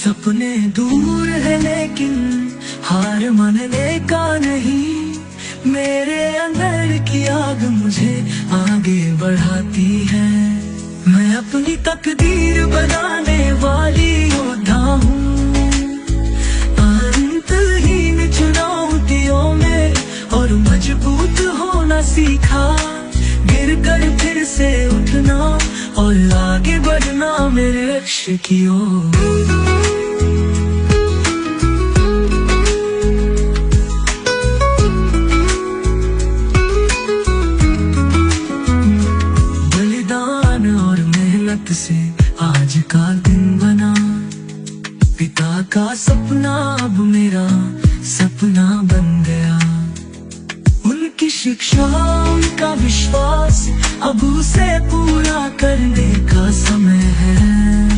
सपने दूर है लेकिन हार मानने का नहीं। मेरे अंदर की आग मुझे आगे बढ़ाती है। मैं अपनी तकदीर बनाने वाली योद्धा हूँ। अंतहीन चुनौतियों में और मजबूत होना सीखा। गिर कर फिर से उठना और आगे बढ़ना मेरे लक्ष्य की ओर। से आज का दिन बना, पिता का सपना अब मेरा सपना बन गया। उनकी शिक्षा उनका विश्वास अब उसे पूरा करने का समय है।